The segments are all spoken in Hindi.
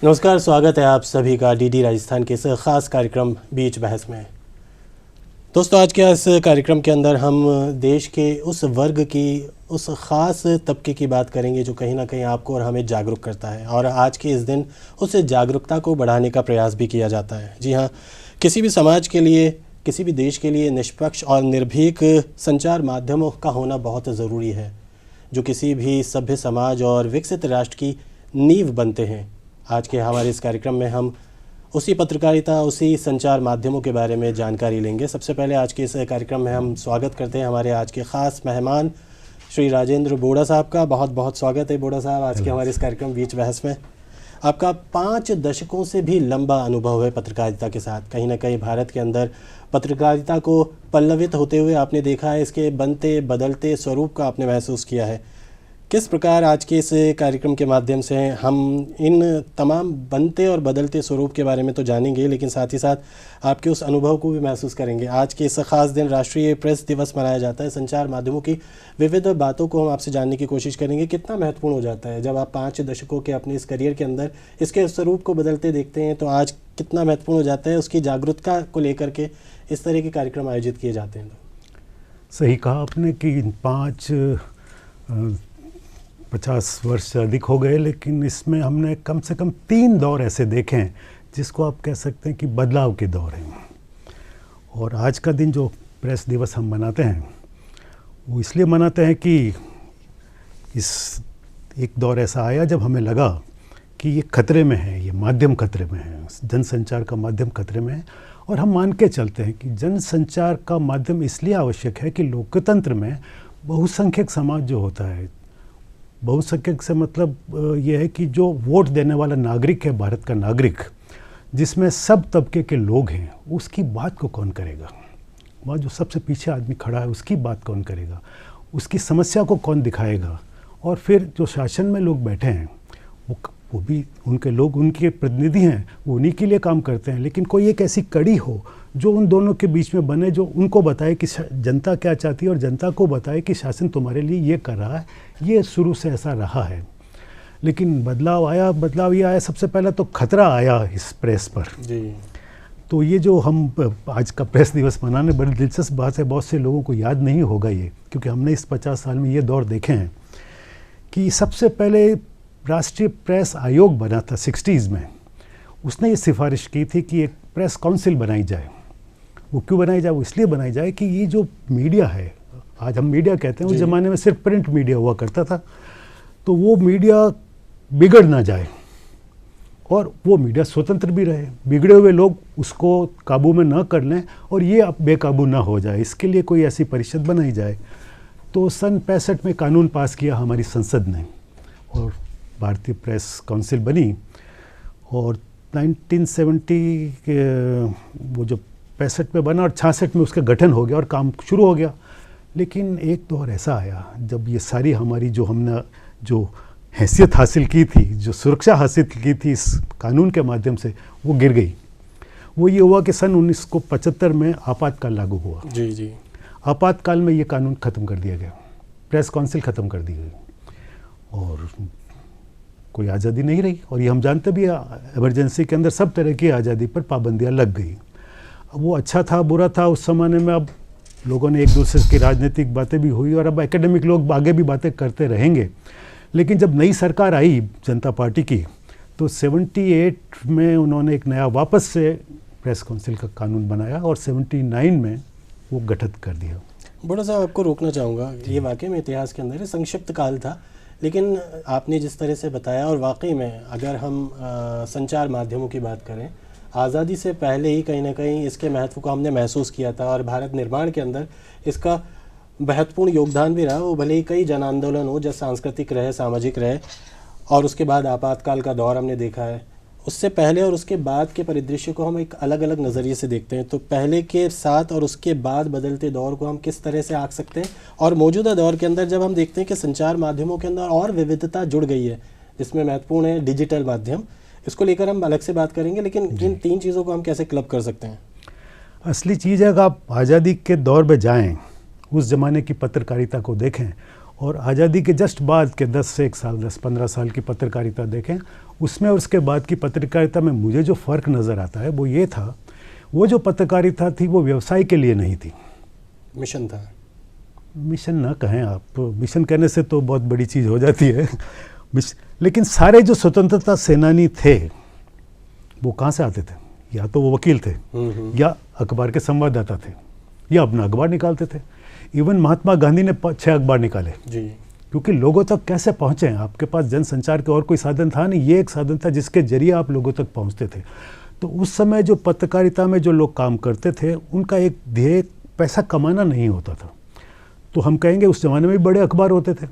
नमस्कार, स्वागत है आप सभी का डीडी राजस्थान के इस ख़ास कार्यक्रम बीच बहस में। दोस्तों, आज के इस कार्यक्रम के अंदर हम देश के उस वर्ग की, उस ख़ास तबके की बात करेंगे जो कहीं ना कहीं आपको और हमें जागरूक करता है, और आज के इस दिन उस जागरूकता को बढ़ाने का प्रयास भी किया जाता है। जी हाँ, किसी भी समाज के लिए, किसी भी देश के लिए निष्पक्ष और निर्भीक संचार माध्यमों का होना बहुत ज़रूरी है, जो किसी भी सभ्य समाज और विकसित राष्ट्र की नींव बनते हैं। आज के हमारे इस कार्यक्रम में हम उसी पत्रकारिता, उसी संचार माध्यमों के बारे में जानकारी लेंगे। सबसे पहले आज के इस कार्यक्रम में हम स्वागत करते हैं हमारे आज के ख़ास मेहमान श्री राजेंद्र बोड़ा साहब का। बहुत बहुत स्वागत है बोड़ा साहब आज के हमारे इस कार्यक्रम बीच बहस में। आपका 5 दशकों से भी लंबा अनुभव है पत्रकारिता के साथ। कहीं ना कहीं भारत के अंदर पत्रकारिता को पल्लवित होते हुए आपने देखा है, इसके बनते बदलते स्वरूप का आपने महसूस किया है। किस प्रकार आज के इस कार्यक्रम के माध्यम से हम इन तमाम बनते और बदलते स्वरूप के बारे में तो जानेंगे, लेकिन साथ ही साथ आपके उस अनुभव को भी महसूस करेंगे। आज के इस ख़ास दिन राष्ट्रीय प्रेस दिवस मनाया जाता है। संचार माध्यमों की विविध बातों को हम आपसे जानने की कोशिश करेंगे। कितना महत्वपूर्ण हो जाता है जब आप 5 दशकों के अपने इस करियर के अंदर इसके स्वरूप को बदलते देखते हैं, तो आज कितना महत्वपूर्ण हो जाता है उसकी जागरूकता को लेकर के इस तरह के कार्यक्रम आयोजित किए जाते हैं। सही कहा आपने कि 50 वर्ष से अधिक हो गए, लेकिन इसमें हमने कम से कम 3 दौर ऐसे देखे हैं जिसको आप कह सकते हैं कि बदलाव के दौर हैं। और आज का दिन जो प्रेस दिवस हम मनाते हैं वो इसलिए मनाते हैं कि इस एक दौर ऐसा आया जब हमें लगा कि ये खतरे में है, ये माध्यम खतरे में है, जनसंचार का माध्यम खतरे में है। और हम मान के चलते हैं कि जनसंचार का माध्यम इसलिए आवश्यक है कि लोकतंत्र में बहुसंख्यक समाज जो होता है, बहुसंख्यक से मतलब ये है कि जो वोट देने वाला नागरिक है, भारत का नागरिक, जिसमें सब तबके के लोग हैं, उसकी बात को कौन करेगा? वहाँ जो सबसे पीछे आदमी खड़ा है उसकी बात कौन करेगा? उसकी समस्या को कौन दिखाएगा? और फिर जो शासन में लोग बैठे हैं वो भी उनके लोग, उनके प्रतिनिधि हैं, वो उन्हीं के लिए काम करते हैं। लेकिन कोई एक ऐसी कड़ी हो जो उन दोनों के बीच में बने, जो उनको बताए कि जनता क्या चाहती है और जनता को बताए कि शासन तुम्हारे लिए ये कर रहा है। ये शुरू से ऐसा रहा है। लेकिन बदलाव आया, बदलाव ये आया, सबसे पहले तो खतरा आया इस प्रेस पर जी। तो ये जो हम आज का प्रेस दिवस मनाने, बड़ी दिलचस्प बात है, बहुत से लोगों को याद नहीं होगा ये, क्योंकि हमने इस 50 साल में ये दौर देखे हैं कि सबसे पहले राष्ट्रीय प्रेस आयोग बना था 60s में। उसने ये सिफारिश की थी कि एक प्रेस काउंसिल बनाई जाए। वो क्यों बनाई जाए? वो इसलिए बनाई जाए कि ये जो मीडिया है, आज हम मीडिया कहते हैं, उस ज़माने में सिर्फ प्रिंट मीडिया हुआ करता था, तो वो मीडिया बिगड़ ना जाए और वो मीडिया स्वतंत्र भी रहे, बिगड़े हुए लोग उसको काबू में ना कर लें और ये अब बेकाबू ना हो जाए। इसके लिए कोई ऐसी परिषद बनाई जाए। तो सन 65 में कानून पास किया हमारी संसद ने और भारतीय प्रेस काउंसिल बनी। और 1970 के वो जो 65 में बना और 66 में उसका गठन हो गया और काम शुरू हो गया। लेकिन एक दौर ऐसा आया जब ये सारी हमारी जो हमने जो हैसियत हासिल की थी, जो सुरक्षा हासिल की थी इस कानून के माध्यम से, वो गिर गई। वो ये हुआ कि सन 1975 में आपातकाल लागू हुआ। जी जी। आपातकाल में ये कानून ख़त्म कर दिया गया, प्रेस काउंसिल ख़त्म कर दी गई और कोई आज़ादी नहीं रही। और ये हम जानते भी, इमरजेंसी के अंदर सब तरह की आज़ादी पर पाबंदियाँ लग गई। अब वो अच्छा था बुरा था उस ज़माने में। अब लोगों ने एक दूसरे की राजनीतिक बातें भी हुई और अब एकेडमिक लोग आगे भी बातें करते रहेंगे। लेकिन जब नई सरकार आई जनता पार्टी की, तो 78 में उन्होंने एक नया वापस से प्रेस काउंसिल का कानून बनाया और 79 में वो गठित कर दिया। बड़ा साहब, आपको रोकना चाहूँगा, ये वाकई में इतिहास के अंदर संक्षिप्त काल था, लेकिन आपने जिस तरह से बताया, और वाकई में अगर हम संचार माध्यमों की बात करें, आज़ादी से पहले ही कहीं ना कहीं इसके महत्व को हमने महसूस किया था और भारत निर्माण के अंदर इसका महत्वपूर्ण योगदान भी रहा। वो भले ही कई जन आंदोलन हो, जैसे सांस्कृतिक रहे, सामाजिक रहे, और उसके बाद आपातकाल का दौर हमने देखा है। उससे पहले और उसके बाद के परिदृश्य को हम एक अलग अलग नज़रिए से देखते हैं। तो पहले के साथ और उसके बाद बदलते दौर को हम किस तरह से आंक सकते हैं, और मौजूदा दौर के अंदर जब हम देखते हैं कि संचार माध्यमों के अंदर और विविधता जुड़ गई है, जिसमें महत्वपूर्ण है डिजिटल माध्यम, इसको लेकर हम अलग से बात करेंगे, लेकिन इन 3 चीज़ों को हम कैसे क्लब कर सकते हैं? असली चीज़ है कि आप आज़ादी के दौर में जाएं, उस ज़माने की पत्रकारिता को देखें और आज़ादी के जस्ट बाद के 10 से 1 साल 10-15 साल की पत्रकारिता देखें, उसमें और उसके बाद की पत्रकारिता में मुझे जो फ़र्क नज़र आता है वो ये था, वो जो पत्रकारिता थी वो व्यवसाय के लिए नहीं थी, मिशन था। मिशन ना कहें आप, मिशन कहने से तो बहुत बड़ी चीज़ हो जाती है लेकिन सारे जो स्वतंत्रता सेनानी थे वो कहाँ से आते थे? या तो वो वकील थे या अखबार के संवाददाता थे या अपना अखबार निकालते थे। इवन महात्मा गांधी ने 6 अखबार निकाले जी। क्योंकि लोगों तक कैसे पहुँचें, आपके पास जनसंचार के और कोई साधन था नहीं, ये एक साधन था जिसके जरिए आप लोगों तक पहुँचते थे। तो उस समय जो पत्रकारिता में जो लोग काम करते थे उनका एक ध्येय पैसा कमाना नहीं होता था। तो हम कहेंगे उस ज़माने में भी बड़े अखबार होते थे,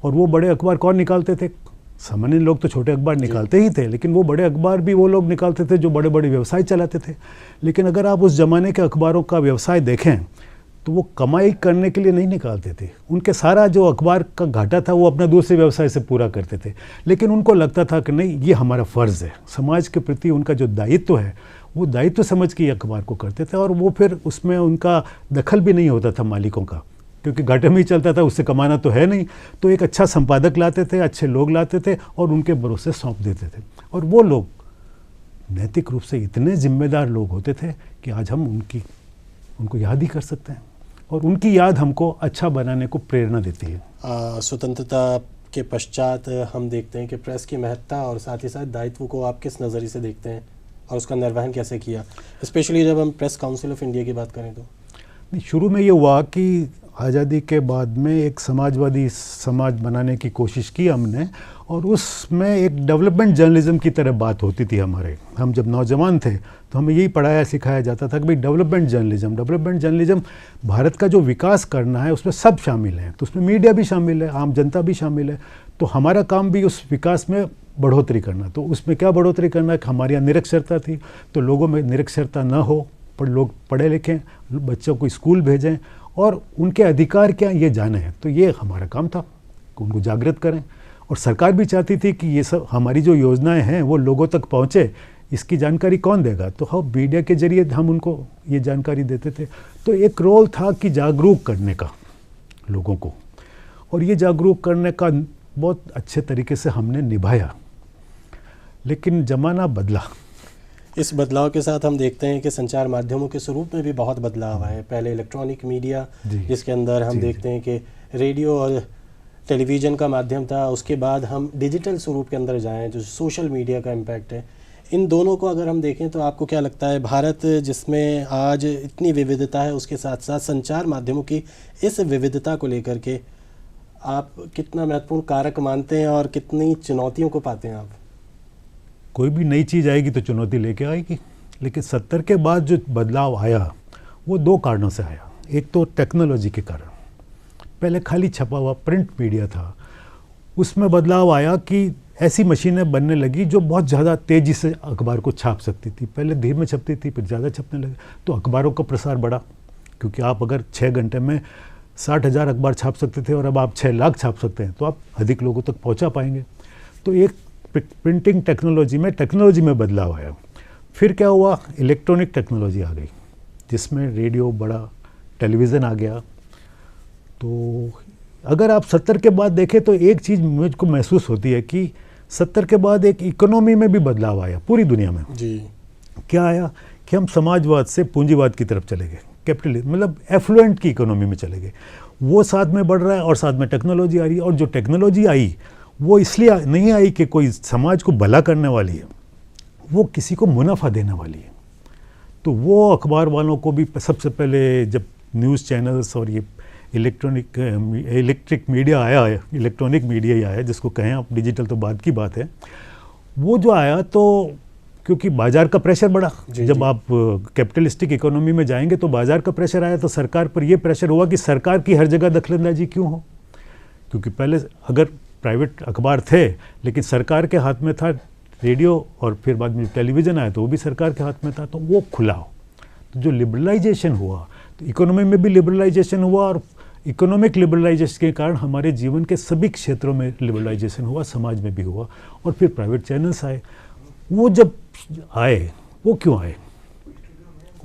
और वो बड़े अखबार कौन निकालते थे? सामान्य लोग तो छोटे अखबार निकालते ही थे, लेकिन वो बड़े अखबार भी वो लोग निकालते थे जो बड़े बड़े व्यवसाय चलाते थे। लेकिन अगर आप उस ज़माने के अखबारों का व्यवसाय देखें तो वो कमाई करने के लिए नहीं निकालते थे, उनके सारा जो अखबार का घाटा था वो अपना दूसरे व्यवसाय से पूरा करते थे। लेकिन उनको लगता था कि नहीं, ये हमारा फ़र्ज़ है, समाज के प्रति उनका जो दायित्व है वो दायित्व समझ के ये अखबार को करते थे। और वो फिर उसमें उनका दखल भी नहीं होता था मालिकों का, क्योंकि घाटे में ही चलता था, उससे कमाना तो है नहीं। तो एक अच्छा संपादक लाते थे, अच्छे लोग लाते थे और उनके भरोसे सौंप देते थे। और वो लोग नैतिक रूप से इतने जिम्मेदार लोग होते थे कि आज हम उनको याद ही कर सकते हैं, और उनकी याद हमको अच्छा बनाने को प्रेरणा देती है। स्वतंत्रता के पश्चात हम देखते हैं कि प्रेस की महत्ता और साथ ही साथ दायित्व को आप किस नज़रिए से देखते हैं और उसका निर्वहन कैसे किया, स्पेशली जब हम प्रेस काउंसिल ऑफ इंडिया की बात करें तो? शुरू में ये हुआ कि आज़ादी के बाद में एक समाजवादी समाज बनाने की कोशिश की हमने, और उसमें एक डेवलपमेंट जर्नलिज्म की तरह बात होती थी हमारे। हम जब नौजवान थे तो हमें यही पढ़ाया सिखाया जाता था कि भाई डेवलपमेंट जर्नलिज्म भारत का जो विकास करना है उसमें सब शामिल हैं। तो उसमें मीडिया भी शामिल है, आम जनता भी शामिल है। तो हमारा काम भी उस विकास में बढ़ोतरी करना। तो उसमें क्या बढ़ोतरी करना कि हमारे यहाँ निरक्षरता थी, तो लोगों में निरक्षरता ना हो, पर लोग पढ़े लिखें, बच्चों को स्कूल भेजें और उनके अधिकार क्या ये जाने हैं। तो ये हमारा काम था कि उनको जागृत करें। और सरकार भी चाहती थी कि ये सब हमारी जो योजनाएं हैं वो लोगों तक पहुँचे, इसकी जानकारी कौन देगा? तो हम मीडिया के जरिए हम उनको ये जानकारी देते थे। तो एक रोल था कि जागरूक करने का लोगों को, और ये जागरूक करने का बहुत अच्छे तरीके से हमने निभाया। लेकिन ज़माना बदला। इस बदलाव के साथ हम देखते हैं कि संचार माध्यमों के स्वरूप में भी बहुत बदलाव आए। पहले इलेक्ट्रॉनिक मीडिया, जिसके अंदर हम देखते हैं कि रेडियो और टेलीविज़न का माध्यम था, उसके बाद हम डिजिटल स्वरूप के अंदर जाएं, जो सोशल मीडिया का इम्पैक्ट है। इन दोनों को अगर हम देखें तो आपको क्या लगता है, भारत जिसमें आज इतनी विविधता है, उसके साथ साथ संचार माध्यमों की इस विविधता को लेकर के आप कितना महत्वपूर्ण कारक मानते हैं और कितनी चुनौतियों को पाते हैं आप? कोई भी नई चीज़ आएगी तो चुनौती लेके आएगी, लेकिन 70 के बाद जो बदलाव आया वो 2 कारणों से आया। एक तो टेक्नोलॉजी के कारण, पहले खाली छपा हुआ प्रिंट मीडिया था, उसमें बदलाव आया कि ऐसी मशीनें बनने लगी जो बहुत ज़्यादा तेज़ी से अखबार को छाप सकती थी। पहले धीरे में छपती थी, फिर ज़्यादा छपने लगे, तो अखबारों का प्रसार बढ़ा। क्योंकि आप अगर 6 घंटे में 60,000 अखबार छाप सकते थे और अब आप 6 लाख छाप सकते हैं, तो आप अधिक लोगों तक पहुंचा पाएंगे। तो एक प्रिंटिंग टेक्नोलॉजी में बदलाव आया। फिर क्या हुआ, इलेक्ट्रॉनिक टेक्नोलॉजी आ गई, जिसमें रेडियो बढ़ा, टेलीविज़न आ गया। तो अगर आप 70 के बाद देखें तो एक चीज़ मुझको महसूस होती है कि 70 के बाद एक इकोनॉमी में भी बदलाव आया पूरी दुनिया में। जी। क्या आया कि हम समाजवाद से पूंजीवाद की तरफ चले गए, कैपिटलिज्म मतलब एफ्लुएंट की इकोनॉमी में चले गए। वो साथ में बढ़ रहा है और साथ में टेक्नोलॉजी आ रही है। और जो टेक्नोलॉजी आई वो इसलिए नहीं आई कि कोई समाज को भला करने वाली है, वो किसी को मुनाफा देने वाली है। तो वो अखबार वालों को भी सबसे पहले जब न्यूज़ चैनल्स और ये इलेक्ट्रिक मीडिया आया है, इलेक्ट्रॉनिक मीडिया ही आया, जिसको कहें आप, डिजिटल तो बाद की बात है, वो जो आया तो क्योंकि बाज़ार का प्रेशर बढ़ा। जब आप कैपिटलिस्टिक इकोनॉमी में जाएंगे तो बाज़ार का प्रेशर आया, तो सरकार पर ये प्रेशर हुआ कि सरकार की हर जगह दखलंदाजी क्यों हो। क्योंकि पहले अगर प्राइवेट अखबार थे लेकिन सरकार के हाथ में था रेडियो, और फिर बाद में टेलीविज़न आया तो वो भी सरकार के हाथ में था, तो वो खुला। तो जो लिबरलाइजेशन हुआ, तो इकोनॉमी में भी लिबरलाइजेशन हुआ, और इकोनॉमिक लिबरलाइजेशन के कारण हमारे जीवन के सभी क्षेत्रों में लिबरलाइजेशन हुआ, समाज में भी हुआ। और फिर प्राइवेट चैनल्स आए। वो जब आए, वो क्यों आए?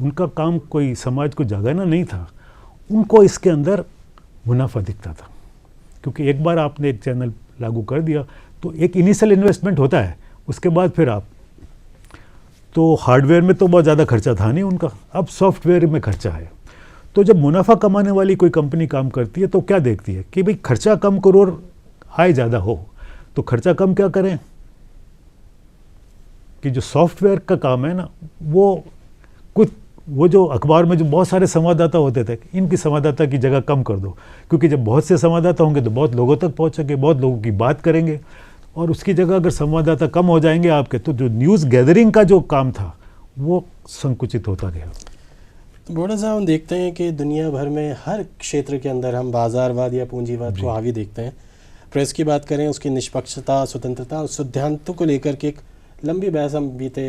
उनका काम कोई समाज को जगाना नहीं था, उनको इसके अंदर मुनाफा दिखता था। क्योंकि एक बार आपने एक चैनल लागू कर दिया तो एक इनिशियल इन्वेस्टमेंट होता है, उसके बाद फिर आप, तो हार्डवेयर में तो बहुत ज़्यादा खर्चा था नहीं उनका, अब सॉफ्टवेयर में खर्चा है। तो जब मुनाफा कमाने वाली कोई कंपनी काम करती है तो क्या देखती है कि भाई खर्चा कम करो और आय ज़्यादा हो, तो खर्चा कम क्या करें कि जो सॉफ्टवेयर का काम है ना, वो जो अखबार में जो बहुत सारे संवाददाता होते थे, इनकी संवाददाता की जगह कम कर दो, क्योंकि जब बहुत से संवाददाता होंगे तो बहुत लोगों तक पहुंचेंगे, बहुत लोगों की बात करेंगे, और उसकी जगह अगर संवाददाता कम हो जाएंगे आपके, तो जो न्यूज़ गैदरिंग का जो काम था वो संकुचित होता गया। तो बड़ा साहब हम देखते हैं कि दुनिया भर में हर क्षेत्र के अंदर हम बाजारवाद या पूंजीवाद को हावी देखते हैं। प्रेस की बात करें, उसकी निष्पक्षता, स्वतंत्रता और सिद्धांतों को लेकर के एक लंबी बहस हम बीते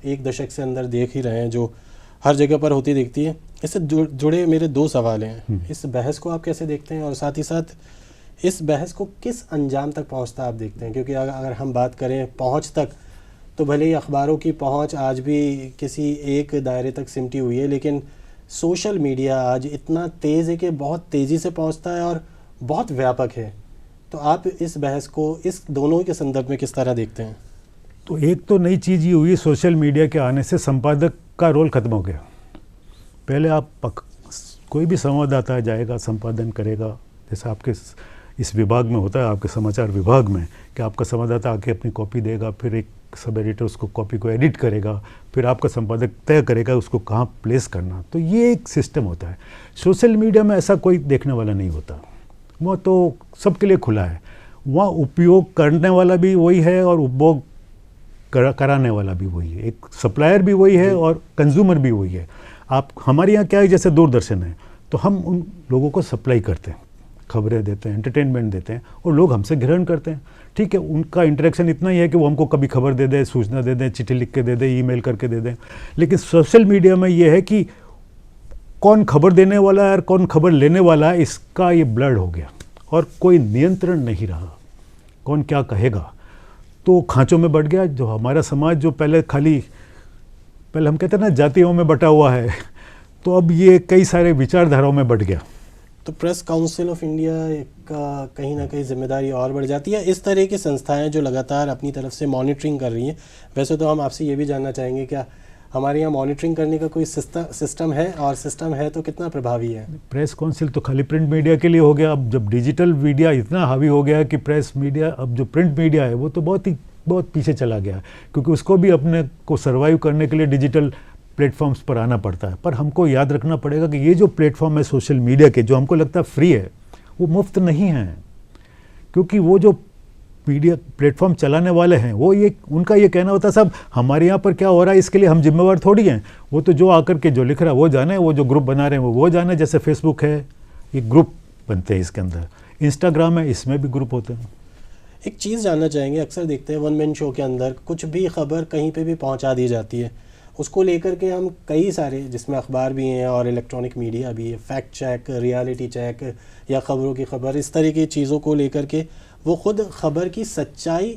एक दशक से अंदर देख ही रहे हैं, जो हर जगह पर होती दिखती है। इससे जुड़े मेरे दो सवाल हैं। इस बहस को आप कैसे देखते हैं, और साथ ही साथ इस बहस को किस अंजाम तक पहुंचता आप देखते हैं? क्योंकि अगर हम बात करें पहुंच तक, तो भले ही अखबारों की पहुंच आज भी किसी एक दायरे तक सिमटी हुई है, लेकिन सोशल मीडिया आज इतना तेज़ है कि बहुत तेज़ी से पहुंचता है और बहुत व्यापक है। तो आप इस बहस को इस दोनों के संदर्भ में किस तरह देखते हैं? तो एक तो नई चीज़ ये हुई, सोशल मीडिया के आने से संपादक का रोल ख़त्म हो गया। पहले आप कोई भी संवाददाता जाएगा, संपादन करेगा, जैसे आपके इस विभाग में होता है, आपके समाचार विभाग में, कि आपका संवाददाता आके अपनी कॉपी देगा, फिर एक सब एडिटर उसको कॉपी को एडिट करेगा, फिर आपका संपादक तय करेगा उसको कहाँ प्लेस करना। तो ये एक सिस्टम होता है। सोशल मीडिया में ऐसा कोई देखने वाला नहीं होता, वो तो सबके लिए खुला है। वहाँ उपयोग करने वाला भी वही है और उपभोग कराने वाला भी वही है, एक सप्लायर भी वही है और कंज्यूमर भी वही है। आप हमारे यहाँ क्या है, जैसे दूरदर्शन है, तो हम उन लोगों को सप्लाई करते हैं, खबरें देते हैं, एंटरटेनमेंट देते हैं, और लोग हमसे ग्रहण करते हैं। ठीक है, उनका इंटरेक्शन इतना ही है कि वो हमको कभी खबर दे दें, सूचना दे दें, चिट्ठी लिख के दे दें, ईमेल करके दे दें। लेकिन सोशल मीडिया में ये है कि कौन खबर देने वाला है और कौन खबर लेने वाला है, इसका ये ब्लड हो गया और कोई नियंत्रण नहीं रहा, कौन क्या कहेगा। तो खांचों में बढ़ गया जो हमारा समाज, जो पहले हम कहते हैं ना जातियों में बटा हुआ है, तो अब ये कई सारे विचारधाराओं में बढ़ गया। तो प्रेस काउंसिल ऑफ इंडिया का कहीं ना कहीं जिम्मेदारी और बढ़ जाती है। इस तरह की संस्थाएं जो लगातार अपनी तरफ से मॉनिटरिंग कर रही हैं, वैसे तो हम आपसे ये भी जानना चाहेंगे, क्या हमारे यहाँ मॉनिटरिंग करने का कोई सिस्टम है, और सिस्टम है तो कितना प्रभावी है? प्रेस काउंसिल तो खाली प्रिंट मीडिया के लिए हो गया। अब जब डिजिटल मीडिया इतना हावी हो गया कि प्रेस मीडिया, अब जो प्रिंट मीडिया है वो तो बहुत पीछे चला गया, क्योंकि उसको भी अपने को सर्वाइव करने के लिए डिजिटल प्लेटफॉर्म्स पर आना पड़ता है। पर हमको याद रखना पड़ेगा कि ये जो प्लेटफॉर्म है सोशल मीडिया के, जो हमको लगता है फ्री है, वो मुफ्त नहीं है, क्योंकि वो जो मीडिया प्लेटफॉर्म चलाने वाले हैं वो उनका ये कहना होता है साहब हमारे यहाँ पर क्या हो रहा है इसके लिए हम जिम्मेवार थोड़ी हैं, वो तो जो आकर के जो लिख रहा है वो जाने, वो जो ग्रुप बना रहे हैं वो जाने। जैसे फेसबुक है, ये ग्रुप बनते हैं इसके अंदर, इंस्टाग्राम है, इसमें भी ग्रुप होते हैं। एक चीज़ जानना चाहेंगे, अक्सर देखते हैं वन मैन शो के अंदर कुछ भी खबर कहीं पे भी पहुंचा दी जाती है, उसको लेकर के हम कई सारे, जिसमें अखबार भी हैं और इलेक्ट्रॉनिक मीडिया भी है, फैक्ट चेक, रियलिटी चेक या ख़बरों की खबर, इस तरह की चीज़ों को लेकर के वो खुद खबर की सच्चाई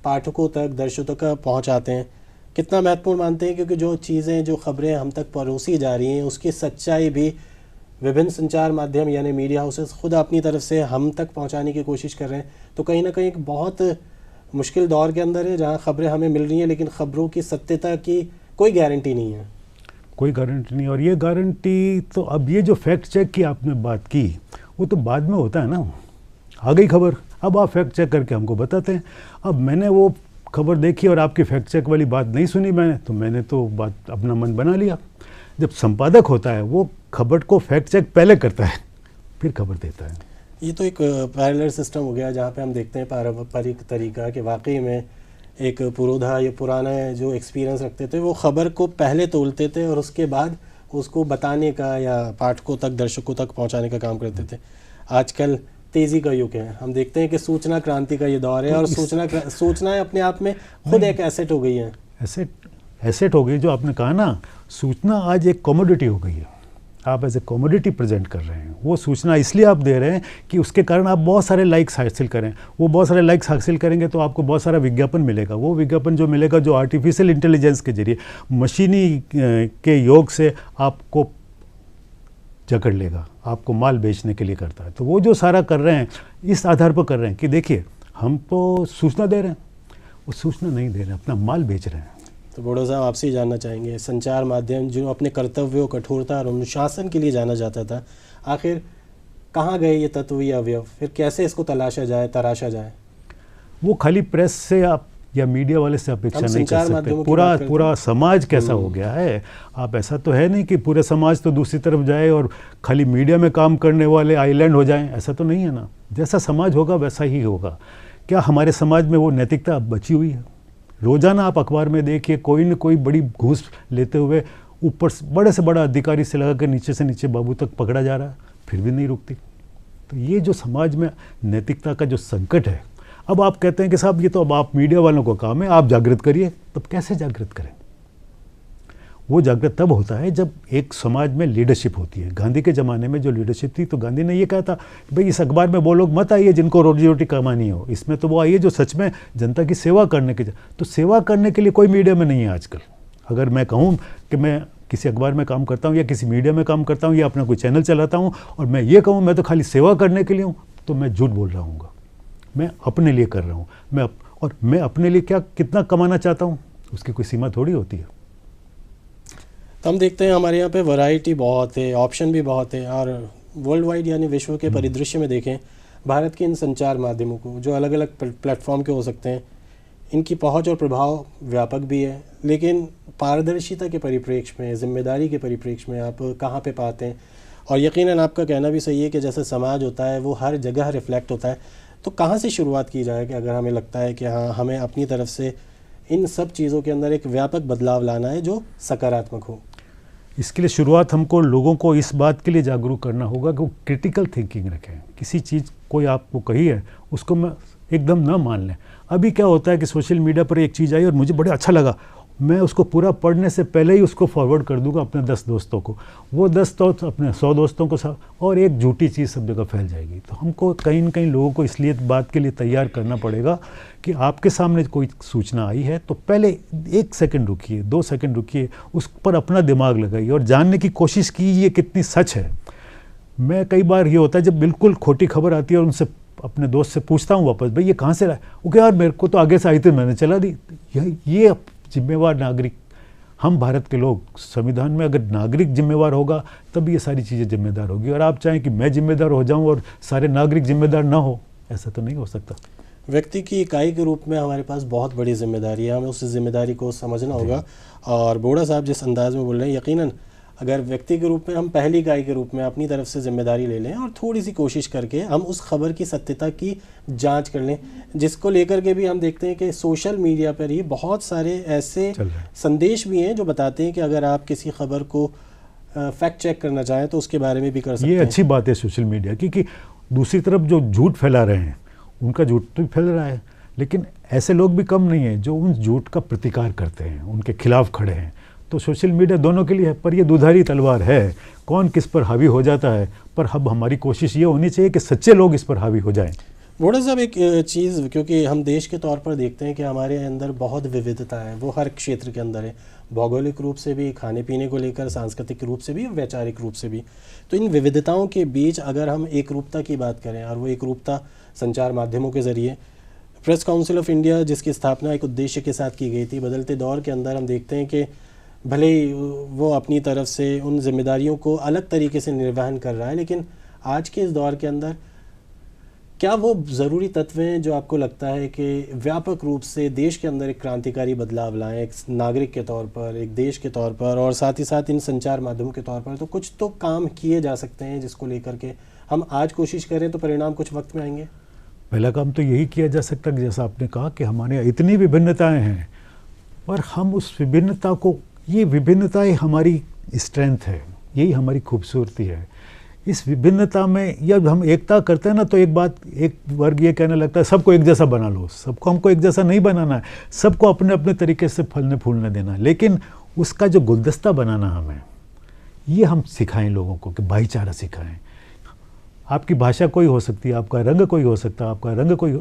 पाठकों तक, दर्शकों तक पहुंचाते हैं। कितना महत्वपूर्ण मानते हैं, क्योंकि जो चीज़ें, जो खबरें हम तक परोसी जा रही हैं, उसकी सच्चाई भी विभिन्न संचार माध्यम यानी मीडिया हाउसेस खुद अपनी तरफ से हम तक पहुंचाने की कोशिश कर रहे हैं। तो कहीं ना कहीं एक बहुत मुश्किल दौर के अंदर है, जहां खबरें हमें मिल रही हैं लेकिन खबरों की सत्यता की कोई गारंटी नहीं है। कोई गारंटी नहीं। और ये गारंटी तो, अब ये जो फैक्ट चेक की आपने बात की, वो तो बाद में होता है ना, आ गई खबर, अब आप फैक्ट चेक करके हमको बताते हैं। अब मैंने वो खबर देखी और आपकी फैक्ट चेक वाली बात नहीं सुनी मैंने तो बात अपना मन बना लिया। जब संपादक होता है वो खबर को फैक्ट चेक पहले करता है, फिर खबर देता है। ये तो एक पैरेलल सिस्टम हो गया, जहाँ पे हम देखते हैं पारंपरिक तरीका कि वाकई में एक पुरोधा या पुराना जो एक्सपीरियंस रखते थे वो खबर को पहले तोलते थे और उसके बाद उसको बताने का या पाठकों तक, दर्शकों तक पहुंचाने का काम करते थे। आजकल तेज़ी का युग है, हम देखते हैं कि सूचना क्रांति का ये दौर है, और सूचनाएं अपने आप में खुद एक एसेट हो गई है। एसेट हो गई, जो आपने कहा ना, सूचना आज एक कमोडिटी हो गई है। आप एज ए कमोडिटी प्रेजेंट कर रहे हैं। वो सूचना इसलिए आप दे रहे हैं कि उसके कारण आप बहुत सारे लाइक्स हासिल करें। वो बहुत सारे लाइक्स हासिल करेंगे तो आपको बहुत सारा विज्ञापन मिलेगा। वो विज्ञापन जो मिलेगा, जो आर्टिफिशियल इंटेलिजेंस के जरिए, मशीनी के योग से आपको जकड़ लेगा, आपको माल बेचने के लिए करता है। तो वो जो सारा कर रहे हैं इस आधार पर कर रहे हैं कि देखिए हम तो सूचना दे रहे हैं, वो सूचना नहीं दे रहे हैं, अपना माल बेच रहे हैं। तो बोड़ो साहब आपसे ही जानना चाहेंगे, संचार माध्यम जो अपने कर्तव्यों, कठोरता और अनुशासन के लिए जाना जाता था, आखिर कहाँ गए ये तत्व या अवयव? फिर कैसे इसको तराशा जाए? वो खाली प्रेस से आप या मीडिया वाले से अपेक्षा नहीं कर सकते। पूरा समाज कैसा हो गया है। आप ऐसा तो है नहीं कि पूरे समाज तो दूसरी तरफ जाए और खाली मीडिया में काम करने वाले आइलैंड हो जाएं, ऐसा तो नहीं है ना। जैसा समाज होगा वैसा ही होगा। क्या हमारे समाज में वो नैतिकता बची हुई है? रोज़ाना आप अखबार में देखिए कोई न कोई बड़ी घूस लेते हुए ऊपर बड़े से बड़ा अधिकारी से लगा कर नीचे से नीचे बाबू तक पकड़ा जा रहा है, फिर भी नहीं रुकती। तो ये जो समाज में नैतिकता का जो संकट है, अब आप कहते हैं कि साहब ये तो अब आप मीडिया वालों को काम है, आप जागृत करिए। तब कैसे जागृत करें? वो जागृत तब होता है जब एक समाज में लीडरशिप होती है। गांधी के ज़माने में जो लीडरशिप थी, तो गांधी ने ये कहा था भाई इस अखबार में वो लोग मत आइए जिनको रोजी रोटी कमानी हो, इसमें तो वो आइए जो सच में जनता की सेवा करने के। तो सेवा करने के लिए कोई मीडिया में नहीं है आजकल। अगर मैं कहूँ कि मैं किसी अखबार में काम करता हूँ या किसी मीडिया में काम करता हूँ या अपना कोई चैनल चलाता हूँ और मैं ये कहूँ मैं तो खाली सेवा करने के लिए हूँ, तो मैं झूठ बोल रहा हूँ। मैं अपने लिए कर रहा हूँ। मैं अपने लिए क्या कितना कमाना चाहता हूँ उसकी कोई सीमा थोड़ी होती है। तो हम देखते हैं हमारे यहाँ पे वैरायटी बहुत है, ऑप्शन भी बहुत है, और वर्ल्ड वाइड यानी विश्व के परिदृश्य में देखें भारत के इन संचार माध्यमों को, जो अलग अलग प्लेटफॉर्म के हो सकते हैं, इनकी पहुंच और प्रभाव व्यापक भी है, लेकिन पारदर्शिता के परिप्रेक्ष्य में, जिम्मेदारी के परिप्रेक्ष्य में आप कहाँ पे पाते हैं? और यकीनन आपका कहना भी सही है कि जैसे समाज होता है वो हर जगह रिफ्लेक्ट होता है। तो कहाँ से शुरुआत की जाए कि अगर हमें लगता है कि हाँ हमें अपनी तरफ से इन सब चीज़ों के अंदर एक व्यापक बदलाव लाना है जो सकारात्मक हो? इसके लिए शुरुआत हमको लोगों को इस बात के लिए जागरूक करना होगा कि वो क्रिटिकल थिंकिंग रखें। किसी चीज़ कोई आपको कही है उसको मैं एकदम ना मान लें। अभी क्या होता है कि सोशल मीडिया पर एक चीज़ आई और मुझे बड़ा अच्छा लगा, मैं उसको पूरा पढ़ने से पहले ही उसको फॉरवर्ड कर दूंगा अपने 10 दोस्तों को, वो 10 दोस्त अपने 100 दोस्तों को, और एक झूठी चीज़ सब जगह फैल जाएगी। तो हमको कहीं न कहीं लोगों को इसलिए बात के लिए तैयार करना पड़ेगा कि आपके सामने कोई सूचना आई है तो पहले 1 सेकंड रुकिए, 2 सेकंड रुकिए, उस पर अपना दिमाग लगाइए और जानने की कोशिश कीजिए ये कितनी सच है। मैं कई बार ये होता है जब बिल्कुल खोटी खबर आती है और उनसे अपने दोस्त से पूछता हूँ वापस, भाई ये कहाँ से रहा? वो क्या यार मेरे को तो आगे से आई थी मैंने चला दी। ये जिम्मेवार नागरिक, हम भारत के लोग, संविधान में अगर नागरिक जिम्मेवार होगा तब ये सारी चीज़ें जिम्मेदार होगी। और आप चाहें कि मैं जिम्मेदार हो जाऊं और सारे नागरिक जिम्मेदार ना हो, ऐसा तो नहीं हो सकता। व्यक्ति की इकाई के रूप में हमारे पास बहुत बड़ी जिम्मेदारी है, हमें उस जिम्मेदारी को समझना होगा। और बोड़ा साहब जिस अंदाज में बोल रहे हैं, यकीनन अगर व्यक्ति के रूप में हम पहली इकाई के रूप में अपनी तरफ से जिम्मेदारी ले लें और थोड़ी सी कोशिश करके हम उस खबर की सत्यता की जांच कर लें, जिसको लेकर के भी हम देखते हैं कि सोशल मीडिया पर ही बहुत सारे ऐसे संदेश भी हैं जो बताते हैं कि अगर आप किसी खबर को फैक्ट चेक करना चाहें तो उसके बारे में भी कर सकते हैं। ये अच्छी बात है सोशल मीडिया की कि दूसरी तरफ जो झूठ फैला रहे हैं उनका झूठ तो फैल रहा है, लेकिन ऐसे लोग भी कम नहीं है जो उन झूठ का प्रतिकार करते हैं, उनके खिलाफ खड़े हैं। तो सोशल मीडिया दोनों के लिए है, पर ये दुधारी तलवार है, कौन किस पर हावी हो जाता है। पर अब हमारी कोशिश ये होनी चाहिए कि सच्चे लोग इस पर हावी हो जाएं। बोड़ा साहब एक चीज़, क्योंकि हम देश के तौर पर देखते हैं कि हमारे अंदर बहुत विविधता है, वो हर क्षेत्र के अंदर है, भौगोलिक रूप से भी, खाने पीने को लेकर, सांस्कृतिक रूप से भी, वैचारिक रूप से भी। तो इन विविधताओं के बीच अगर हम एक रूपता की बात करें, और वो एक रूपता संचार माध्यमों के ज़रिए, प्रेस काउंसिल ऑफ इंडिया जिसकी स्थापना एक उद्देश्य के साथ की गई थी, बदलते दौर के अंदर हम देखते हैं कि भले ही वो अपनी तरफ से उन जिम्मेदारियों को अलग तरीके से निर्वहन कर रहा है, लेकिन आज के इस दौर के अंदर क्या वो ज़रूरी तत्व हैं जो आपको लगता है कि व्यापक रूप से देश के अंदर एक क्रांतिकारी बदलाव लाएं, एक नागरिक के तौर पर, एक देश के तौर पर, और साथ ही साथ इन संचार माध्यमों के तौर पर? तो कुछ तो काम किए जा सकते हैं जिसको लेकर के हम आज कोशिश करें तो परिणाम कुछ वक्त में आएंगे। पहला काम तो यही किया जा सकता है, जैसा आपने कहा कि हमारे यहाँ इतनी विभिन्नताएँ हैं और हम उस विभिन्नता को, ये विभिन्नताएं हमारी स्ट्रेंथ है, यही हमारी खूबसूरती है। इस विभिन्नता में जब हम एकता करते हैं ना, तो एक वर्ग ये कहने लगता है सबको एक जैसा बना लो। सबको हमको एक जैसा नहीं बनाना है, सबको अपने अपने तरीके से फलने फूलने देना है, लेकिन उसका जो गुलदस्ता बनाना हमें, ये हम सिखाएं लोगों को कि भाईचारा सिखाएं। आपकी भाषा कोई हो सकती है, आपका रंग कोई हो सकता है,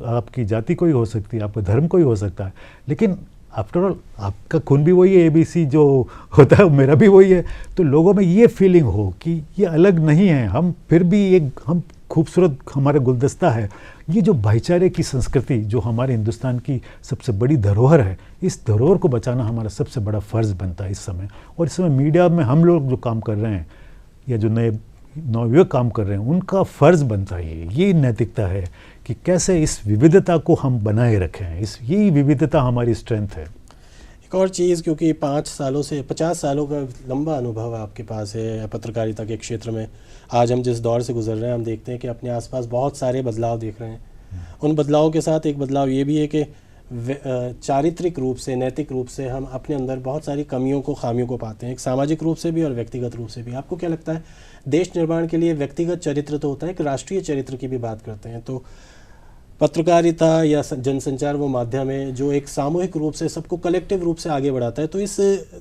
आपकी जाति कोई हो सकती है, आपका धर्म कोई हो सकता है, लेकिन आफ्टर ऑल आपका खून भी वही है, ABC जो होता है मेरा भी वही है। तो लोगों में ये फीलिंग हो कि ये अलग नहीं है, हम फिर भी एक हम खूबसूरत हमारा गुलदस्ता है। ये जो भाईचारे की संस्कृति जो हमारे हिंदुस्तान की सबसे बड़ी धरोहर है, इस धरोहर को बचाना हमारा सबसे बड़ा फ़र्ज़ बनता है इस समय। और इस समय मीडिया में हम लोग जो काम कर रहे हैं या जो नए नवयुवक काम कर रहे हैं, उनका फ़र्ज़ बनता है, ये नैतिकता है कि कैसे इस विविधता को हम बनाए रखें। यही विविधता हमारी स्ट्रेंथ है। एक और चीज़, क्योंकि 5 सालों से 50 सालों का लंबा अनुभव आपके पास है पत्रकारिता के क्षेत्र में। आज हम जिस दौर से गुजर रहे हैं, हम देखते हैं कि अपने आसपास बहुत सारे बदलाव देख रहे हैं। उन बदलावों के साथ एक बदलाव ये भी है कि चारित्रिक रूप से, नैतिक रूप से हम अपने अंदर बहुत सारी कमियों को, खामियों को पाते हैं, एक सामाजिक रूप से भी और व्यक्तिगत रूप से भी। आपको क्या लगता है, देश निर्माण के लिए व्यक्तिगत चरित्र तो होता है, एक राष्ट्रीय चरित्र की भी बात करते हैं, तो पत्रकारिता या जनसंचार वो माध्यम है जो एक सामूहिक रूप से सबको कलेक्टिव रूप से आगे बढ़ाता है। तो इस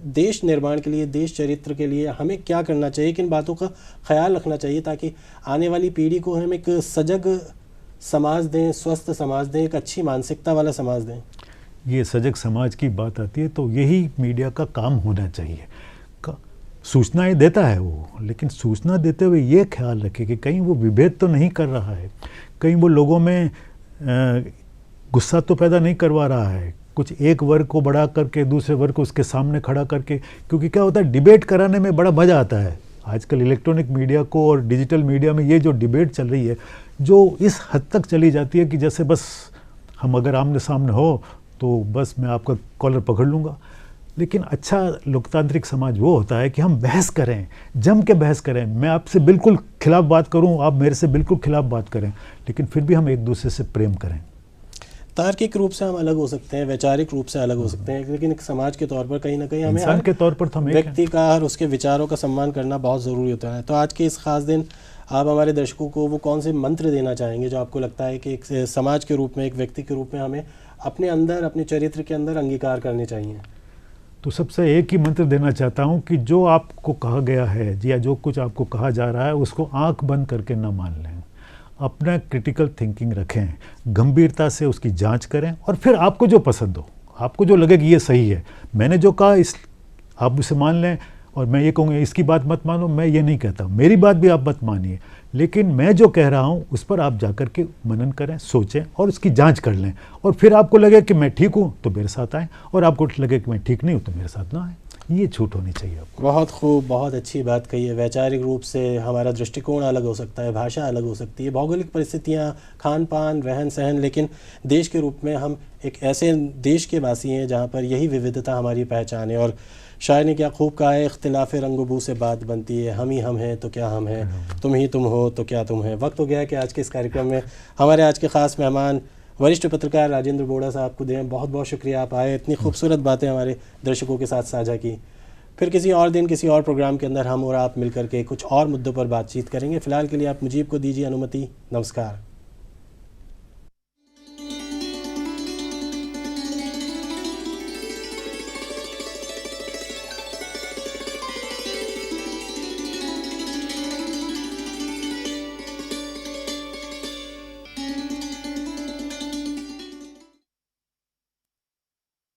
देश निर्माण के लिए, देश चरित्र के लिए हमें क्या करना चाहिए, किन बातों का ख्याल रखना चाहिए ताकि आने वाली पीढ़ी को हम एक सजग समाज दें, स्वस्थ समाज दें, एक अच्छी मानसिकता वाला समाज दें? ये सजग समाज की बात आती है तो यही मीडिया का काम होना चाहिए। सूचनाएं देता है वो, लेकिन सूचना देते हुए ये ख्याल रखे कि कहीं वो विभेद तो नहीं कर रहा है, कहीं वो लोगों में गुस्सा तो पैदा नहीं करवा रहा है, कुछ एक वर्ग को बढ़ा करके दूसरे वर्ग को उसके सामने खड़ा करके। क्योंकि क्या होता है, डिबेट कराने में बड़ा मज़ा आता है। आजकल इलेक्ट्रॉनिक मीडिया को और डिजिटल मीडिया में ये जो डिबेट चल रही है, जो इस हद तक चली जाती है कि जैसे बस हम अगर आमने सामने हो तो बस मैं आपका कॉलर पकड़ लूँगा। लेकिन अच्छा लोकतांत्रिक समाज वो होता है कि हम बहस करें, जम के बहस करें। मैं आपसे बिल्कुल खिलाफ बात करूं, आप मेरे से बिल्कुल खिलाफ बात करें, लेकिन फिर भी हम एक दूसरे से प्रेम करें। तार्किक रूप से हम अलग हो सकते हैं, वैचारिक रूप से अलग हो सकते हैं, लेकिन एक समाज के तौर पर कहीं ना कहीं हमें इंसान के तौर पर तो हम व्यक्ति का और उसके विचारों का सम्मान करना बहुत ज़रूरी होता है। तो आज के इस खास दिन आप हमारे दर्शकों को वो कौन से मंत्र देना चाहेंगे जो आपको लगता है कि एक समाज के रूप में, एक व्यक्ति के रूप में हमें अपने अंदर, अपने चरित्र के अंदर अंगीकार करने चाहिए? तो सबसे एक ही मंत्र देना चाहता हूँ कि जो आपको कहा गया है या जो कुछ आपको कहा जा रहा है उसको आंख बंद करके न मान लें। अपना क्रिटिकल थिंकिंग रखें, गंभीरता से उसकी जांच करें और फिर आपको जो पसंद हो, आपको जो लगे कि ये सही है, मैंने जो कहा इस आप उसे मान लें। और मैं ये कहूँगा इसकी बात मत मानो, मैं ये नहीं कहता, मेरी बात भी आप मत मानिए, लेकिन मैं जो कह रहा हूँ उस पर आप जाकर के मनन करें, सोचें और उसकी जांच कर लें। और फिर आपको लगे कि मैं ठीक हूँ तो मेरे साथ आएँ, और आपको लगे कि मैं ठीक नहीं हूँ तो मेरे साथ ना आएँ। ये छूट होनी चाहिए आपको। बहुत खूब, बहुत अच्छी बात कही है। वैचारिक रूप से हमारा दृष्टिकोण अलग हो सकता है, भाषा अलग हो सकती है, भौगोलिक परिस्थितियाँ, खान पान, रहन सहन, लेकिन देश के रूप में हम एक ऐसे देश के वासी हैं जहाँ पर यही विविधता हमारी पहचान है। और शायर ने क्या खूब कहा है, इख्तिलाफ़ रंग-बू से बात बनती है, हम ही हम हैं तो क्या हम हैं, तुम ही तुम हो तो क्या तुम हैं। वक्त हो गया है कि आज के इस कार्यक्रम में हमारे आज के ख़ास मेहमान वरिष्ठ पत्रकार राजेंद्र बोड़ा साहब को दें। बहुत बहुत शुक्रिया, आप आए, इतनी खूबसूरत बातें हमारे दर्शकों के साथ साझा की। फिर किसी और दिन, किसी और प्रोग्राम के अंदर हम और आप मिलकर के कुछ और मुद्दों पर बातचीत करेंगे। फ़िलहाल के लिए आप मुजीब को दीजिए अनुमति। नमस्कार।